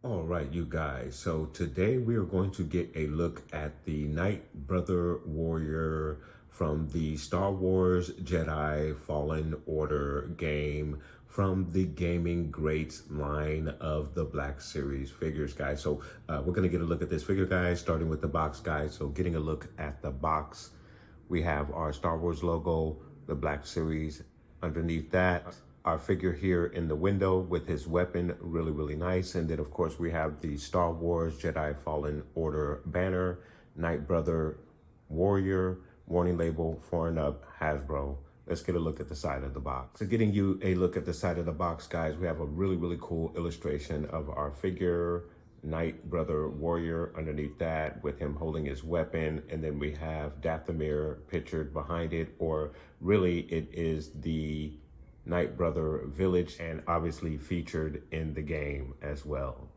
All right, you guys. So today we are going to get a look at the Nightbrother Warrior from the Star Wars Jedi Fallen Order game from the Gaming Greats line of the Black Series figures, guys. So we're going to get a look at this figure, guys, starting with the box, guys. So getting a look at the box, we have our Star Wars logo, the Black Series underneath that. Our figure here in the window with his weapon, really nice. And then of course we have the Star Wars Jedi Fallen Order banner, Nightbrother Warrior, warning label, foreign up, Hasbro. Let's get a look at the side of the box. So getting you a look at the side of the box, guys, we have a really cool illustration of our figure, Nightbrother Warrior underneath that with him holding his weapon. And then we have Dathomir pictured behind it, or really it is the Nightbrother village, and obviously featured in the game as well.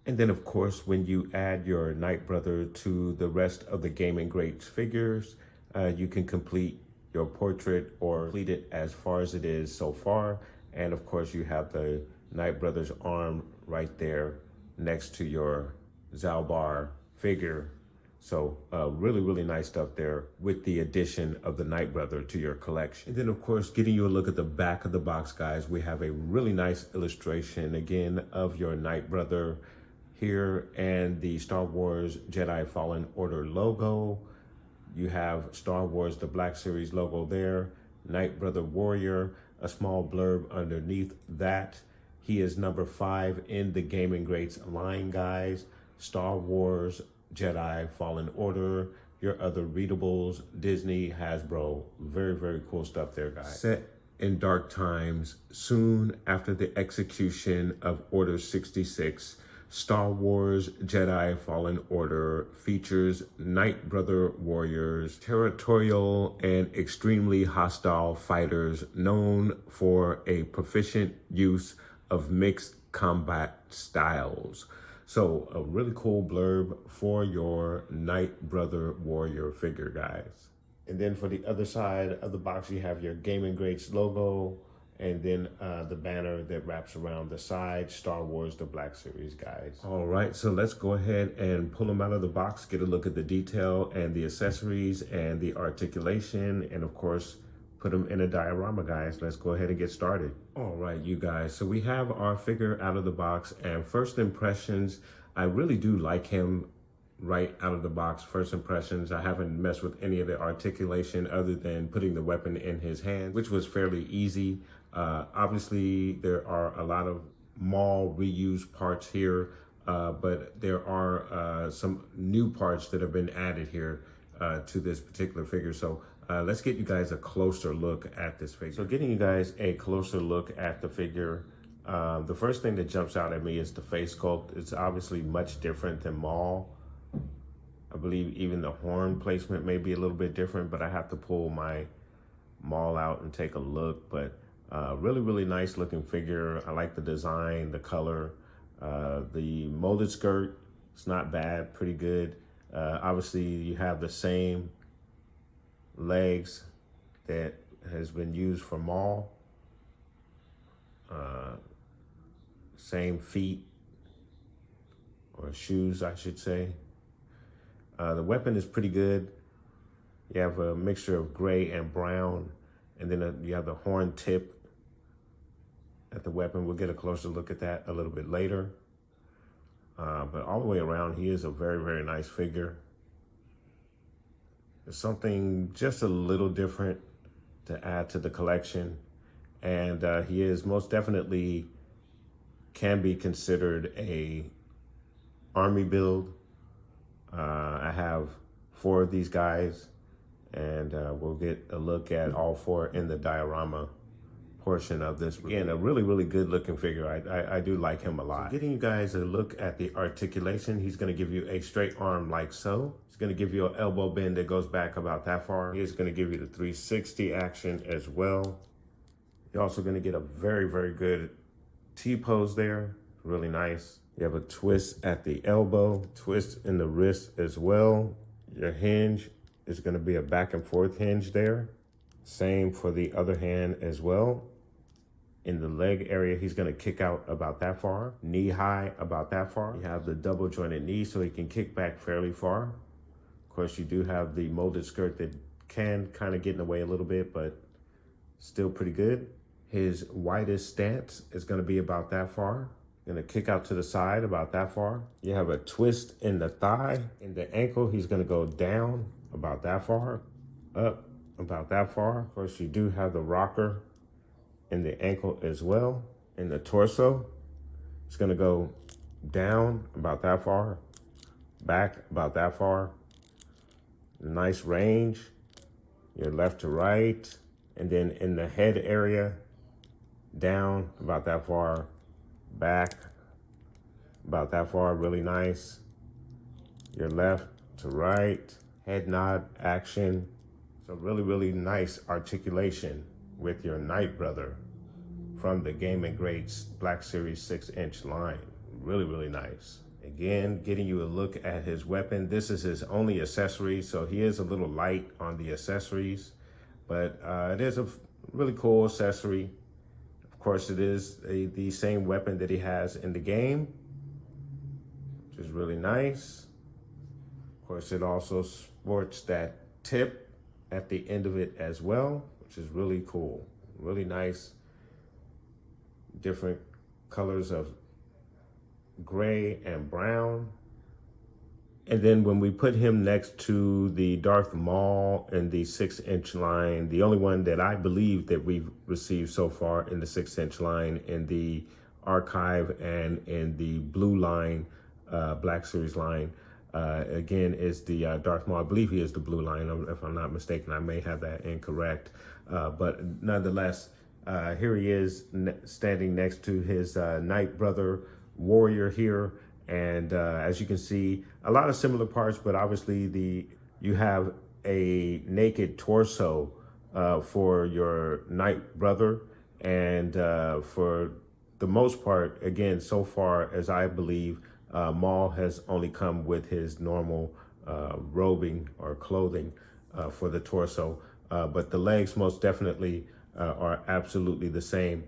And then of course, when you add your Nightbrother to the rest of the Gaming Greats figures, you can complete your portrait or complete it as far as it is so far. And of course you have the Nightbrother's arm right there next to your Zalbar figure. So really nice stuff there with the addition of the Nightbrother to your collection. And then of course, getting you a look at the back of the box, guys, we have a really nice illustration again of your Nightbrother here and the Star Wars Jedi Fallen Order logo. You have Star Wars, the Black Series logo there, Nightbrother Warrior, a small blurb underneath that. He is number 5 in the Gaming Greats line, guys. Star Wars Jedi Fallen Order, your other readables, Disney, Hasbro, very cool stuff there, guys. Set in dark times, soon after the execution of Order 66, Star Wars Jedi Fallen Order features Nightbrother warriors, territorial and extremely hostile fighters known for a proficient use of mixed combat styles. So a really cool blurb for your Nightbrother Warrior figure, guys. And then for the other side of the box, you have your Gaming Greats logo, and then the banner that wraps around the side, Star Wars, the Black Series, guys. All right, so let's go ahead and pull them out of the box, get a look at the detail and the accessories and the articulation, and of course, put them in a diorama, guys. Let's go ahead and get started. All right, you guys. So we have our figure out of the box, and first impressions, I really do like him right out of the box. First impressions, I haven't messed with any of the articulation other than putting the weapon in his hand, which was fairly easy. Obviously, there are a lot of mall reused parts here, but there are some new parts that have been added here to this particular figure. So let's get you guys a closer look at this figure. So getting you guys a closer look at the figure, the first thing that jumps out at me is the face sculpt. It's obviously much different than Maul. I believe even the horn placement may be a little bit different, but I have to pull my Maul out and take a look. But really nice looking figure. I like the design, the color, the molded skirt. It's not bad, pretty good. Obviously you have the same legs that has been used for Maul. Same feet, or shoes, I should say. The weapon is pretty good. You have a mixture of gray and brown, and then you have the horn tip at the weapon. We'll get a closer look at that a little bit later. But all the way around, he is a very nice figure. There's something just a little different to add to the collection. And he is most definitely can be considered a army build. I have 4 of these guys, and we'll get a look at all 4 in the diorama. portion of this. Again, a really good looking figure. I do like him a lot. So getting you guys a look at the articulation, he's going to give you a straight arm like so. He's going to give you an elbow bend that goes back about that far. He's going to give you the 360 action as well. You're also going to get a very good T-pose there. Really nice. You have a twist at the elbow, twist in the wrist as well. Your hinge is going to be a back and forth hinge there. Same for the other hand as well. In the leg area, he's going to kick out about that far. Knee high about that far. You have the double jointed knee so he can kick back fairly far. Of course, you do have the molded skirt that can kind of get in the way a little bit, but still pretty good. His widest stance is going to be about that far. Going to kick out to the side about that far. You have a twist in the thigh. In the ankle, he's going to go down about that far, up about that far. Of course, you do have the rocker in the ankle as well. In the torso, it's going to go down about that far, back about that far. Nice range, your left to right. And then in the head area, down about that far, back about that far, really nice. Your left to right, head nod action. So really nice articulation with your Nightbrother from the Game & Greats Black Series 6-inch line. Really nice. Again, getting you a look at his weapon. This is his only accessory, so he is a little light on the accessories, but it is a really cool accessory. Of course, it is the same weapon that he has in the game, which is really nice. Of course, it also sports that tip at the end of it as well, which is really cool. Really nice, different colors of gray and brown. And then when we put him next to the Darth Maul in the 6-inch line, the only one that I believe that we've received so far in the 6-inch line, in the archive and in the blue line, Black Series line, again, is the Darth Maul. I believe he is the blue line, if I'm not mistaken. I may have that incorrect. But nonetheless, here he is standing next to his Nightbrother warrior here. And as you can see, a lot of similar parts, but obviously you have a naked torso for your Nightbrother. And for the most part, again, so far as I believe, Maul has only come with his normal robing or clothing for the torso. But the legs most definitely are absolutely the same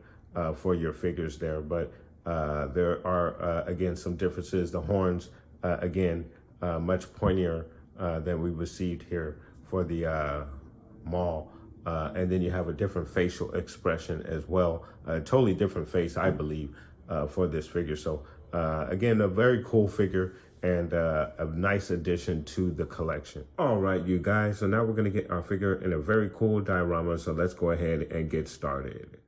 for your figures there. But there are, again, some differences. The horns, again, much pointier than we received here for the Maul. And then you have a different facial expression as well. A totally different face, I believe, for this figure. So, again, a very cool figure and a nice addition to the collection. All right, you guys. So now we're going to get our figure in a very cool diorama. So let's go ahead and get started.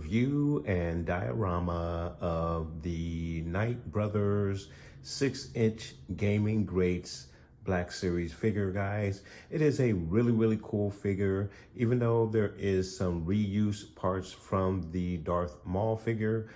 review and diorama of the Nightbrother's 6-inch Gaming Greats Black Series figure, guys. It is a really cool figure. Even though there is some reuse parts from the Darth Maul figure,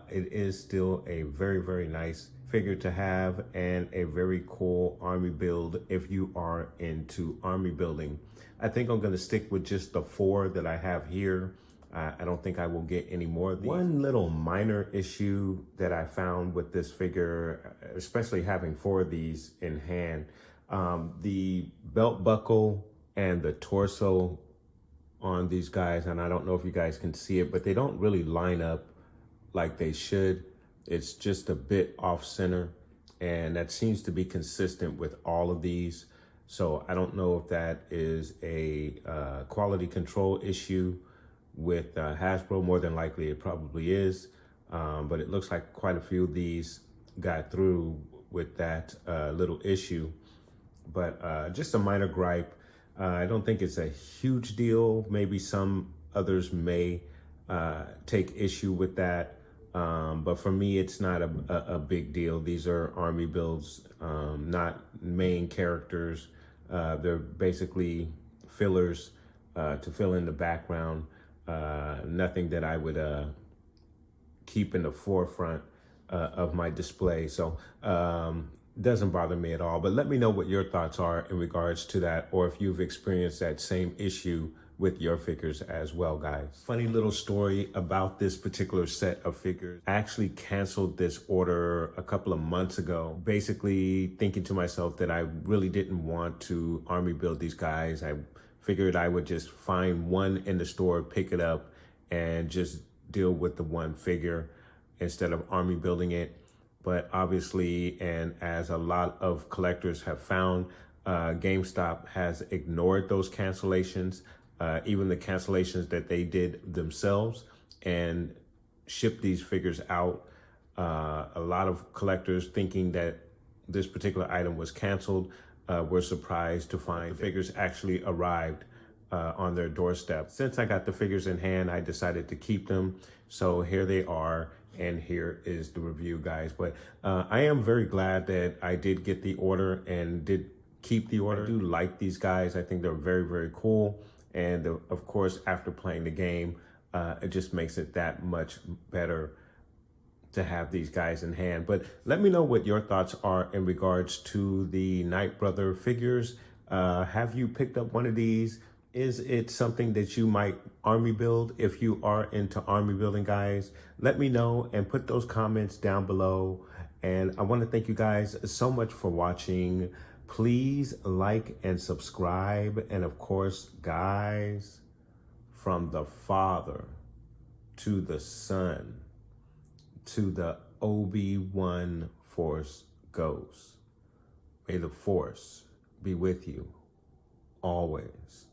it is still a very nice figure to have, and a very cool army build if you are into army building. I think I'm going to stick with just the 4 that I have here. I don't think I will get any more of these. One little minor issue that I found with this figure, especially having 4 of these in hand, the belt buckle and the torso on these guys, and I don't know if you guys can see it, but they don't really line up like they should. It's just a bit off center, and that seems to be consistent with all of these. So I don't know if that is a quality control issue with Hasbro. More than likely it probably is, but it looks like quite a few of these got through with that little issue. But just a minor gripe. I don't think it's a huge deal. Maybe some others may take issue with that. But for me, it's not a big deal. These are army builds, not main characters. They're basically fillers to fill in the background. Nothing that I would keep in the forefront of my display. So doesn't bother me at all. But let me know what your thoughts are in regards to that, or if you've experienced that same issue with your figures as well, guys. Funny little story about this particular set of figures. I actually canceled this order a couple of months ago, basically thinking to myself that I really didn't want to army build these guys. I figured I would just find one in the store, pick it up, and just deal with the one figure instead of army building it. But obviously, and as a lot of collectors have found, GameStop has ignored those cancellations. Even the cancellations that they did themselves, and shipped these figures out. A lot of collectors, thinking that this particular item was canceled, were surprised to find the figures actually arrived on their doorstep. Since I got the figures in hand, I decided to keep them. So here they are, and here is the review, guys. But I am very glad that I did get the order and did keep the order. I do like these guys. I think they're very cool. And of course, after playing the game, it just makes it that much better to have these guys in hand. But let me know what your thoughts are in regards to the Nightbrother figures. Have you picked up one of these? Is it something that you might army build if you are into army building, guys? Let me know and put those comments down below. And I want to thank you guys so much for watching. Please like and subscribe. And of course, guys, from the Father to the Son to the Obi-Wan Force Ghost, may the Force be with you always.